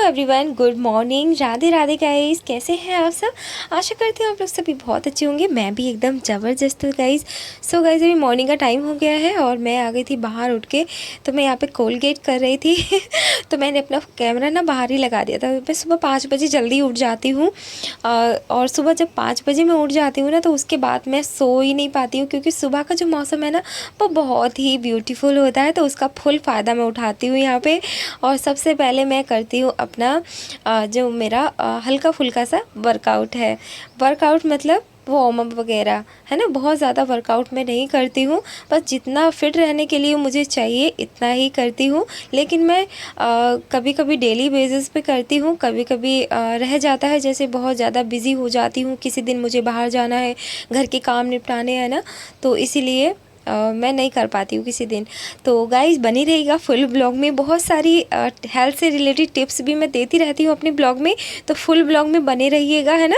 Everyone, good morning, Radhe Radhe guys. कैसे हैं आप सब? आशा करती हूँ आप लोग सभी बहुत अच्छे होंगे। मैं भी एकदम ज़बरदस्त हूँ गाइस। सो गाइस, अभी मॉर्निंग का टाइम हो गया है और मैं आ गई थी बाहर उठ के। तो मैं यहाँ पे कोलगेट कर रही थी तो मैंने अपना कैमरा ना बाहर ही लगा दिया था। मैं सुबह 5 बजे जल्दी उठ जाती हूँ और सुबह जब 5 बजे मैं उठ जाती हूँ ना, तो उसके बाद मैं सो ही नहीं पाती हूँ, क्योंकि सुबह का जो मौसम है ना वो बहुत ही ब्यूटीफुल होता है। तो उसका फुल फ़ायदा मैं उठाती हूँ यहाँ पे। और सबसे पहले मैं करती हूँ अपना जो मेरा हल्का फुल्का सा वर्कआउट है। वर्कआउट मतलब वार्म अप वगैरह, है ना। बहुत ज़्यादा वर्कआउट मैं नहीं करती हूँ, बस जितना फिट रहने के लिए मुझे चाहिए इतना ही करती हूँ। लेकिन मैं कभी कभी डेली बेसिस पे करती हूँ, कभी कभी रह जाता है, जैसे बहुत ज़्यादा बिज़ी हो जाती हूँ, किसी दिन मुझे बाहर जाना है, घर के काम निपटाने हैं ना, तो इसीलिए मैं नहीं कर पाती हूँ किसी दिन। तो गाइस, बनी रहेगा फुल ब्लॉग में। बहुत सारी हेल्थ से रिलेटेड टिप्स भी मैं देती रहती हूँ अपने ब्लॉग में, तो फुल ब्लॉग में बने रहिएगा, है ना।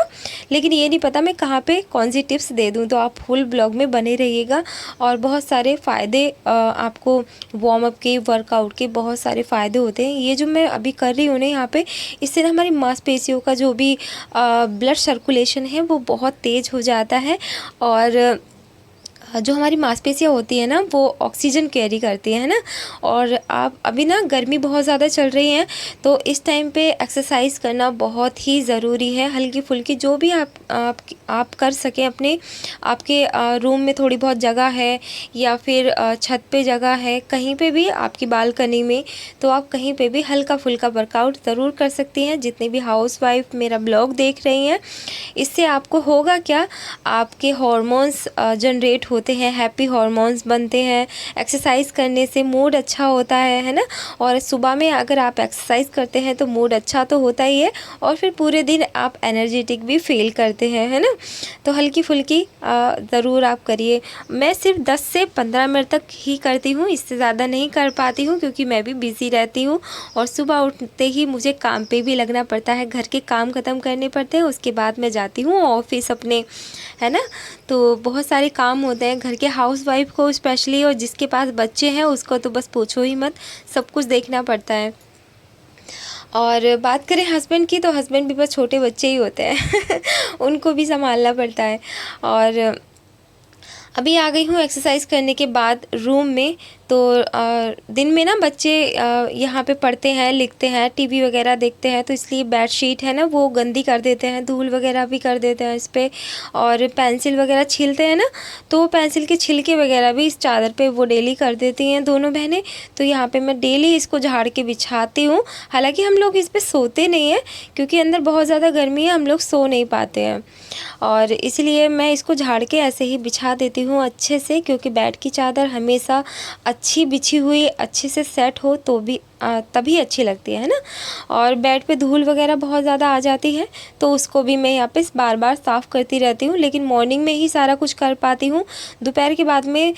लेकिन ये नहीं पता मैं कहाँ पे कौन सी टिप्स दे दूँ, तो आप फुल ब्लॉग में बने रहिएगा। और बहुत सारे फ़ायदे आपको वार्म अप के, वर्कआउट के बहुत सारे फ़ायदे होते हैं। ये जो मैं अभी कर रही हूँ ना यहाँ पे, इससे ना हमारी मांसपेशियों का जो भी ब्लड सर्कुलेशन है वो बहुत तेज़ हो जाता है। और जो हमारी मांसपेशियाँ होती है ना वो ऑक्सीजन कैरी करती है ना। और आप अभी ना गर्मी बहुत ज़्यादा चल रही है, तो इस टाइम पे एक्सरसाइज करना बहुत ही ज़रूरी है। हल्की फुल्की जो भी आप कर सकें अपने, आपके रूम में थोड़ी बहुत जगह है या फिर छत पे जगह है, कहीं पे भी आपकी बालकनी में, तो आप कहीं पे भी हल्का फुल्का वर्कआउट ज़रूर कर सकती हैं। जितने भी हाउसवाइफ मेरा ब्लॉग देख रही हैं, इससे आपको होगा क्या, आपके हॉर्मोन्स जनरेट होते हैं, हैप्पी हॉर्मोन्स बनते हैं। एक्सरसाइज करने से मूड अच्छा होता है ना। और सुबह में अगर आप एक्सरसाइज करते हैं तो मूड अच्छा तो होता ही है, और फिर पूरे दिन आप एनर्जेटिक भी फील करते हैं, है ना। तो हल्की फुल्की ज़रूर आप करिए। मैं सिर्फ 10 से 15 मिनट तक ही करती हूँ, इससे ज़्यादा नहीं कर पाती हूँ, क्योंकि मैं भी बिज़ी रहती हूँ और सुबह उठते ही मुझे काम पे भी लगना पड़ता है, घर के काम ख़त्म करने पड़ते हैं। उसके बाद मैं जाती हूँ ऑफिस अपने, है ना। तो बहुत सारे काम होते हैं घर के, हाउसवाइफ को स्पेशली, और जिसके पास बच्चे हैं उसको तो बस पूछो ही मत, सब कुछ देखना पड़ता है। और बात करें हस्बैंड की, तो हस्बैंड भी बस छोटे बच्चे ही होते हैं उनको भी संभालना पड़ता है। और अभी आ गई हूँ एक्सरसाइज करने के बाद रूम में। तो दिन में ना बच्चे यहाँ पे पढ़ते हैं, लिखते हैं, टीवी वगैरह देखते हैं, तो इसलिए बेडशीट है ना वो गंदी कर देते हैं, धूल वगैरह भी कर देते हैं इस पर। और पेंसिल वगैरह छीलते हैं ना, तो पेंसिल के छिलके वगैरह भी इस चादर पे वो डेली कर देती हैं दोनों बहनें। तो यहाँ पे मैं डेली इसको झाड़ के बिछाती हूँ। हालांकि हम लोग इस पर सोते नहीं हैं, क्योंकि अंदर बहुत ज़्यादा गर्मी है, हम लोग सो नहीं पाते हैं, और इसलिए मैं इसको झाड़ के ऐसे ही बिछा देती हूँ अच्छे से, क्योंकि बेड की चादर हमेशा अच्छी बिछी हुई, अच्छे से सेट हो तो भी तभी अच्छी लगती है ना। और बेड पे धूल वगैरह बहुत ज़्यादा आ जाती है, तो उसको भी मैं यहाँ पे बार बार साफ़ करती रहती हूँ। लेकिन मॉर्निंग में ही सारा कुछ कर पाती हूँ, दोपहर के बाद में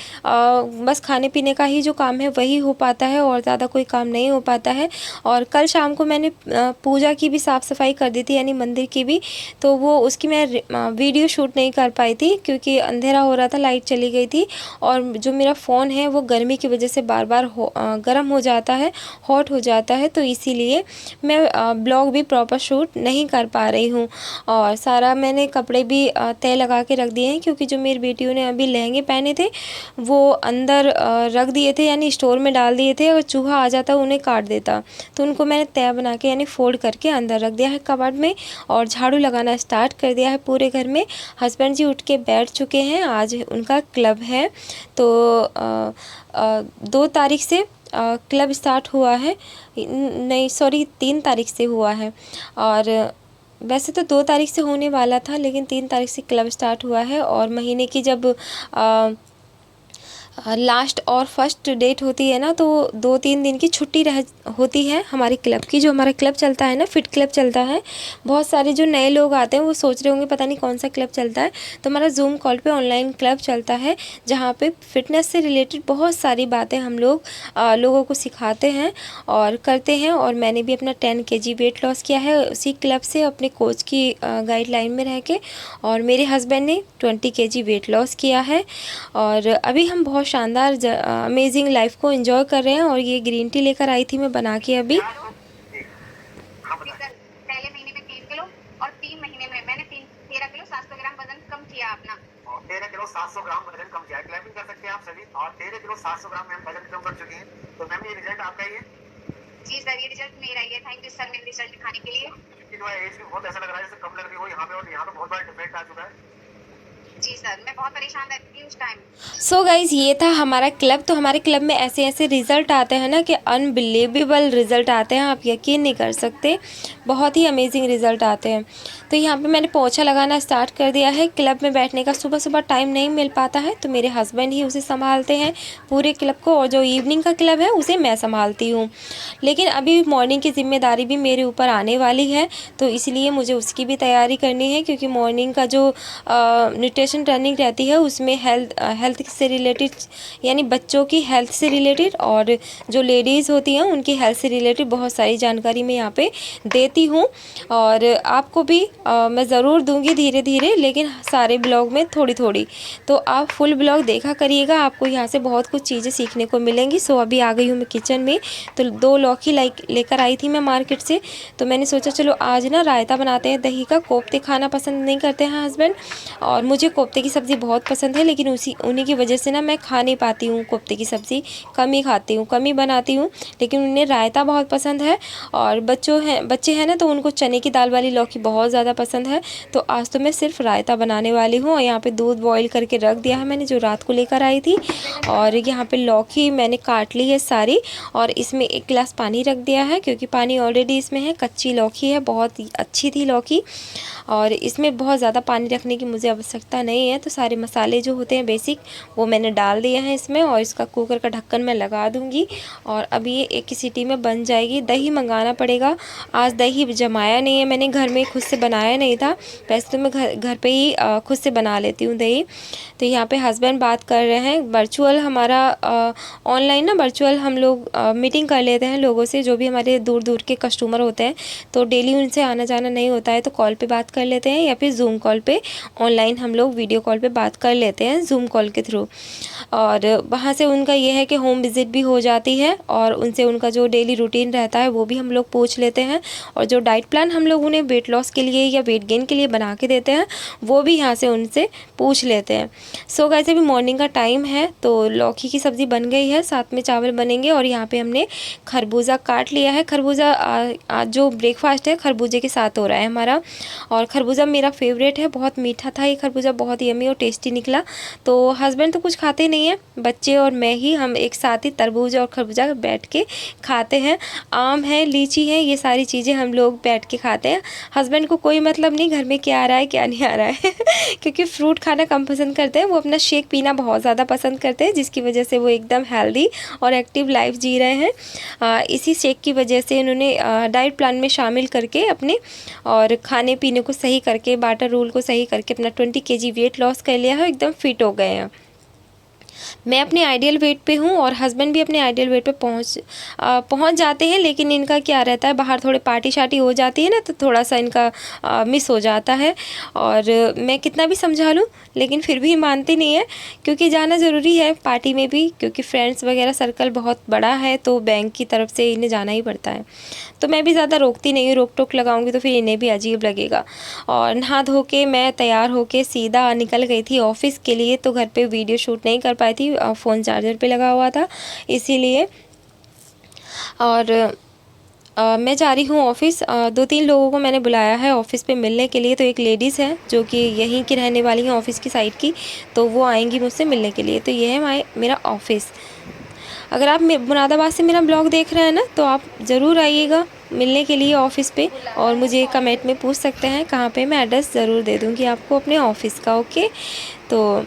बस खाने पीने का ही जो काम है वही हो पाता है, और ज़्यादा कोई काम नहीं हो पाता है। और कल शाम को मैंने पूजा की भी साफ़ सफाई कर दी थी, यानी मंदिर की भी, तो वो उसकी मैं वीडियो शूट नहीं कर पाई थी, क्योंकि अंधेरा हो रहा था, लाइट चली गई थी। और जो मेरा फ़ोन है वो गर्मी की वजह से बार बार गर्म हो जाता है, हॉट हो जाता है, तो इसीलिए मैं ब्लॉग भी प्रॉपर शूट नहीं कर पा रही हूँ। और सारा मैंने कपड़े भी तय लगा के रख दिए हैं, क्योंकि जो मेरी बेटियों ने अभी लहंगे पहने थे वो अंदर रख दिए थे, यानी स्टोर में डाल दिए थे, और चूहा आ जाता उन्हें काट देता, तो उनको मैंने तय बना के यानी फोल्ड करके अंदर रख दिया है कबर्ड में। और झाड़ू लगाना स्टार्ट कर दिया है पूरे घर में। हस्बैंड जी उठ के बैठ चुके हैं, आज उनका क्लब है, तो 2 तारीख से क्लब स्टार्ट हुआ है, नहीं सॉरी 3 तारीख से हुआ है। और वैसे तो 2 तारीख से होने वाला था, लेकिन 3 तारीख से क्लब स्टार्ट हुआ है। और महीने की जब लास्ट और फर्स्ट डेट होती है ना, तो 2-3 दिन की छुट्टी होती है हमारे क्लब की। जो हमारा क्लब चलता है ना, फिट क्लब चलता है। बहुत सारे जो नए लोग आते हैं वो सोच रहे होंगे पता नहीं कौन सा क्लब चलता है, तो हमारा जूम कॉल पे ऑनलाइन क्लब चलता है, जहाँ पे फिटनेस से रिलेटेड बहुत सारी बातें हम लोग लोगों को सिखाते हैं और करते हैं। और मैंने भी अपना 10 kg वेट लॉस किया है उसी क्लब से, अपने कोच की गाइडलाइन में रह के। और मेरे हस्बैंड ने 20 kg वेट लॉस किया है। और अभी हम बहुत शानदार अमेजिंग लाइफ को एंजॉय कर रहे हैं। और ये ग्रीन टी लेकर आई थी मैं बना के अभी। 700 ग्राम वजन कम किया है। क्लैपिंग कर सकते हैं आप सभी। और 13 किलो 700 ग्राम मैम वजन कम कर चुके हैं। तो मैम ये रिजल्ट आपका ही है? जी सर, ये रिजल्ट मेरा ही है। थैंक यू सर मेरे रिजल्ट दिखाने के लिए। जो है एज भी बहुत ऐसा लग रहा है जैसे कम लग रही हो यहाँ पे, और यहाँ पे बहुत बड़ा डिफेक्ट आ चुका है। जी सर, मैं बहुत परेशान रहती थी उस टाइम। सो गाइज़ ये था हमारा क्लब। तो हमारे क्लब में ऐसे ऐसे रिज़ल्ट आते हैं ना कि अनबिलीवेबल रिज़ल्ट आते हैं, आप यकीन नहीं कर सकते, बहुत ही अमेजिंग रिज़ल्ट आते हैं। तो यहाँ पे मैंने पोछा लगाना स्टार्ट कर दिया है। क्लब में बैठने का सुबह सुबह टाइम नहीं मिल पाता है, तो मेरे हस्बैंड ही उसे संभालते हैं पूरे क्लब को, और जो इवनिंग का क्लब है उसे मैं संभालती हूँ। लेकिन अभी मॉर्निंग की ज़िम्मेदारी भी मेरे ऊपर आने वाली है, तो इसलिए मुझे उसकी भी तैयारी करनी है, क्योंकि मॉर्निंग का जो न्यूट्रिशन ट्रेनिंग रहती है उसमें हेल्थ से रिलेटेड, यानी बच्चों की हेल्थ से रिलेटेड और जो लेडीज़ होती हैं उनकी हेल्थ से रिलेटेड बहुत सारी जानकारी मैं यहाँ पे देती हूँ। और आपको भी मैं ज़रूर दूँगी धीरे धीरे, लेकिन सारे ब्लॉग में थोड़ी थोड़ी। तो आप फुल ब्लॉग देखा करिएगा, आपको यहाँ से बहुत कुछ चीज़ें सीखने को मिलेंगी। सो अभी आ गई हूँ मैं किचन में। तो 2 लौकी लेकर आई थी मैं मार्केट से, तो मैंने सोचा चलो आज ना रायता बनाते हैं दही का। कोफ्ते खाना पसंद नहीं करते हैं हस्बैंड, और मुझे कोफ्ते की सब्ज़ी बहुत पसंद है, लेकिन उन्हीं की वजह से ना मैं खा नहीं पाती हूँ कोफ्ते की सब्ज़ी, कम ही खाती हूँ, कम ही बनाती हूँ। लेकिन उन्हें रायता बहुत पसंद है, और बच्चे हैं ना, तो उनको चने की दाल वाली लौकी बहुत ज़्यादा पसंद है। तो आज तो मैं सिर्फ रायता बनाने वाली हूँ। और यहाँ पे दूध बॉईल करके रख दिया है मैंने, जो रात को लेकर आई थी। और यहाँ पे लौकी मैंने काट ली है सारी, और इसमें 1 गिलास पानी रख दिया है, क्योंकि पानी ऑलरेडी इसमें है। कच्ची लौकी है, बहुत ही अच्छी थी लौकी, और इसमें बहुत ज़्यादा पानी रखने की मुझे आवश्यकता नहीं है। तो सारे मसाले जो होते हैं बेसिक वो मैंने डाल दिए हैं इसमें, और इसका कुकर का ढक्कन मैं लगा दूंगी, और अब ये 1 की सीटी में बन जाएगी। दही मंगाना पड़ेगा, आज दही जमाया नहीं है मैंने, घर में खुद से बनाया नहीं था। वैसे तो मैं घर पे ही खुद से बना लेती हूँ दही। तो यहाँ पे हस्बैंड बात कर रहे हैं वर्चुअल, हमारा ऑनलाइन ना वर्चुअल हम लोग मीटिंग कर लेते हैं लोगों से, जो भी हमारे दूर दूर के कस्टमर होते हैं। तो डेली उनसे आना जाना नहीं होता है, तो कॉल पे बात कर लेते हैं, या फिर जूम कॉल पे ऑनलाइन हम लोग वीडियो कॉल पे बात कर लेते हैं जूम कॉल के थ्रू। और वहाँ से उनका ये है कि होम विज़िट भी हो जाती है, और उनसे उनका जो डेली रूटीन रहता है वो भी हम लोग पूछ लेते हैं, और जो डाइट प्लान हम लोग उन्हें वेट लॉस के लिए या वेट गेन के लिए बना के देते हैं वो भी यहाँ से उनसे पूछ लेते हैं। सो गाइस अभी मॉर्निंग का टाइम है, तो लौकी की सब्ज़ी बन गई है, साथ में चावल बनेंगे। और यहाँ पे हमने खरबूजा काट लिया है। खरबूजा आज जो ब्रेकफास्ट है खरबूजे के साथ हो रहा है हमारा, और खरबूजा मेरा फेवरेट है, बहुत मीठा था ये खरबूजा, बहुत यम्मी और टेस्टी निकला। तो हस्बैंड तो कुछ खाते नहीं है, बच्चे और मैं ही, हम एक साथ ही तरबूज और खरबूजा बैठ के खाते हैं। आम है, लीची है, ये सारी चीज़ें हम लोग बैठ के खाते हैं। हस्बैंड को कोई मतलब नहीं घर में क्या आ रहा है क्या नहीं आ रहा है क्योंकि फ्रूट खाना कम पसंद करते हैं, वो अपना शेक पीना बहुत ज़्यादा पसंद करते हैं, जिसकी वजह से वो एकदम हेल्दी और एक्टिव लाइफ जी रहे हैं। इसी शेक की वजह से इन्होंने डाइट प्लान में शामिल करके अपने और खाने पीने को सही करके, बाटर रूल को सही करके अपना 20 kg वेट लॉस कर लिया है, एकदम फिट हो गए हैं। मैं अपने आइडियल वेट पे हूँ, और हस्बैंड भी अपने आइडियल वेट पे पहुँच जाते हैं। लेकिन इनका क्या रहता है, बाहर थोड़े पार्टी शार्टी हो जाती है ना, तो थोड़ा सा इनका मिस हो जाता है। और मैं कितना भी समझा लूँ लेकिन फिर भी मानते नहीं है, क्योंकि जाना ज़रूरी है पार्टी में भी, क्योंकि फ्रेंड्स वगैरह सर्कल बहुत बड़ा है, तो बैंक की तरफ से इन्हें जाना ही पड़ता है। तो मैं भी ज़्यादा रोकती नहीं हूँ, रोक टोक लगाऊंगी तो फिर इन्हें भी अजीब लगेगा। और नहा धो के मैं तैयार होके सीधा निकल गई थी ऑफ़िस के लिए, तो घर पे वीडियो शूट नहीं कर पाई थी, फ़ोन चार्जर पे लगा हुआ था इसीलिए। और मैं जा रही हूँ ऑफ़िस। 2-3 लोगों को मैंने बुलाया है ऑफ़िस पे मिलने के लिए। तो एक लेडीज़ है जो कि यहीं की रहने वाली है ऑफ़िस की साइड की, तो वो आएंगी मुझसे मिलने के लिए। तो ये है मेरा ऑफ़िस। अगर आप मुरादाबाद से मेरा ब्लॉग देख रहे हैं ना, तो आप ज़रूर आइएगा मिलने के लिए ऑफ़िस पे, और मुझे कमेंट में पूछ सकते हैं कहाँ पे, मैं एड्रेस ज़रूर दे दूँगी आपको अपने ऑफ़िस का। ओके, तो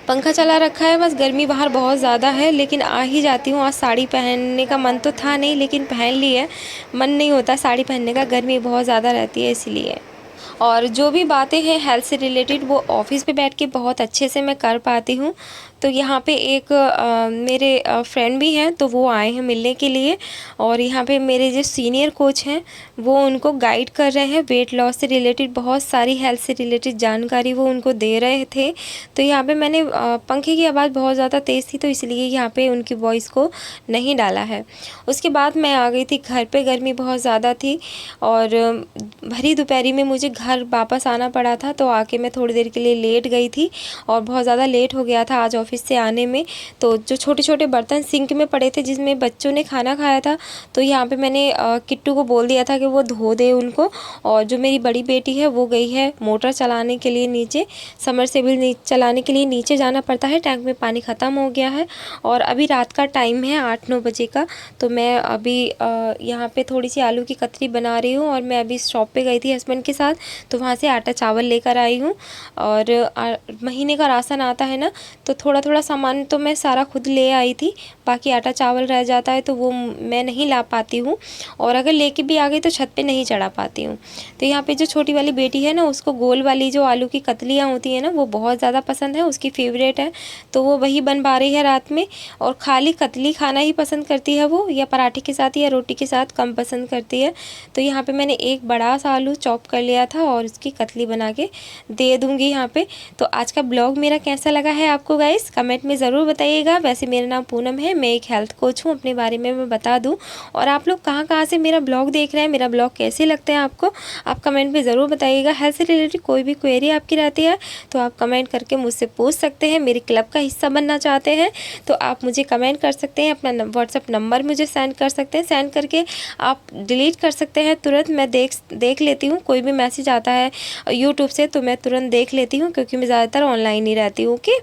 पंखा चला रखा है, बस गर्मी बाहर बहुत ज़्यादा है, लेकिन आ ही जाती हूँ। आज साड़ी पहनने का मन तो था नहीं, लेकिन पहन ली है, मन नहीं होता साड़ी पहनने का, गर्मी बहुत ज़्यादा रहती है इसलिए। और जो भी बातें हैं हेल्थ से रिलेटेड वो ऑफ़िस पे बैठ के बहुत अच्छे से मैं कर पाती हूँ। तो यहाँ पे एक मेरे फ्रेंड भी हैं, तो वो आए हैं मिलने के लिए। और यहाँ पे मेरे जो सीनियर कोच हैं वो उनको गाइड कर रहे हैं, वेट लॉस से रिलेटेड बहुत सारी हेल्थ से रिलेटेड जानकारी वो उनको दे रहे थे। तो यहाँ पे मैंने पंखे की आवाज़ बहुत ज़्यादा तेज़ थी, तो इसलिए यहाँ पे उनकी वॉइस को नहीं डाला है। उसके बाद मैं आ गई थी घर पे, गर्मी बहुत ज़्यादा थी और भरी दोपहरी में मुझे घर वापस आना पड़ा था। तो आके मैं थोड़ी देर के लिए लेट गई थी और बहुत ज़्यादा लेट हो गया था आज ऑफिस से आने में। तो जो छोटे छोटे बर्तन सिंक में पड़े थे जिसमें बच्चों ने खाना खाया था, तो यहाँ पे मैंने किट्टू को बोल दिया था कि वो धो दे उनको। और जो मेरी बड़ी बेटी है वो गई है मोटर चलाने के लिए नीचे, समरसेबल चलाने के लिए नीचे जाना पड़ता है, टैंक में पानी ख़त्म हो गया है। और अभी रात का टाइम है 8-9 बजे का। तो मैं अभी यहाँ पे थोड़ी सी आलू की कतरी बना रही हूँ और मैं अभी शॉप पे गई थी हस्बैंड के साथ, तो वहाँ से आटा चावल लेकर आई हूँ। और महीने का राशन आता है ना, तो थोड़ा थोड़ा सामान तो मैं सारा खुद ले आई थी, बाकी आटा चावल रह जाता है तो वो मैं नहीं ला पाती हूँ। और अगर लेके भी आ गई तो छत पे नहीं चढ़ा पाती हूँ। तो यहाँ पे जो छोटी वाली बेटी है ना, उसको गोल वाली जो आलू की कतलियाँ होती हैं ना, वो बहुत ज़्यादा पसंद है, उसकी फेवरेट है। तो वो वही बनवा रही है रात में। और खाली कतली खाना ही पसंद करती है वो, या पराठे के साथ या रोटी के साथ कम पसंद करती है। तो यहाँ पे मैंने एक बड़ा सा आलू चॉप कर लिया था और उसकी कतली बना के दे दूँगी यहाँ पे। तो आज का ब्लॉग मेरा कैसा लगा है आपको गाइस, कमेंट में ज़रूर बताइएगा। वैसे मेरा नाम पूनम है, मैं एक हेल्थ कोच हूँ, अपने बारे में मैं बता दूँ। और आप लोग कहाँ से मेरा ब्लॉग देख रहे हैं, मेरा ब्लॉग कैसे लगते हैं आपको, आप कमेंट में ज़रूर बताइएगा। हेल्थ से रिलेटेड कोई भी क्वेरी आपकी रहती है तो आप कमेंट करके मुझसे पूछ सकते हैं। मेरे क्लब का हिस्सा बनना चाहते हैं तो आप मुझे कमेंट कर सकते हैं, अपना व्हाट्सअप नंबर मुझे सेंड कर सकते हैं, सेंड करके आप डिलीट कर सकते हैं तुरंत। मैं देख लेती हूँ, कोई भी मैसेज आता है यूट्यूब से तो मैं तुरंत देख लेती हूँ, क्योंकि मैं ज़्यादातर ऑनलाइन ही रहती हूँ। ओके,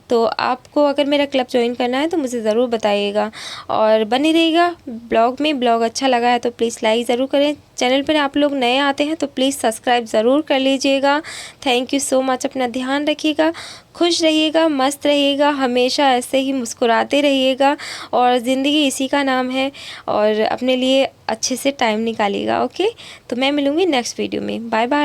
तो आपको अगर मेरा क्लब ज्वाइन करना है तो मुझे ज़रूर बताइएगा और बने रहिएगा ब्लॉग में। ब्लॉग अच्छा लगा है तो प्लीज़ लाइक ज़रूर करें। चैनल पर आप लोग नए आते हैं तो प्लीज़ सब्सक्राइब ज़रूर कर लीजिएगा। Thank you so much. अपना ध्यान रखिएगा, खुश रहिएगा, मस्त रहिएगा, हमेशा ऐसे ही मुस्कुराते रहिएगा। और ज़िंदगी इसी का नाम है, और अपने लिए अच्छे से टाइम निकालिएगा। ओके, तो मैं मिलूँगी नेक्स्ट वीडियो में। Bye bye.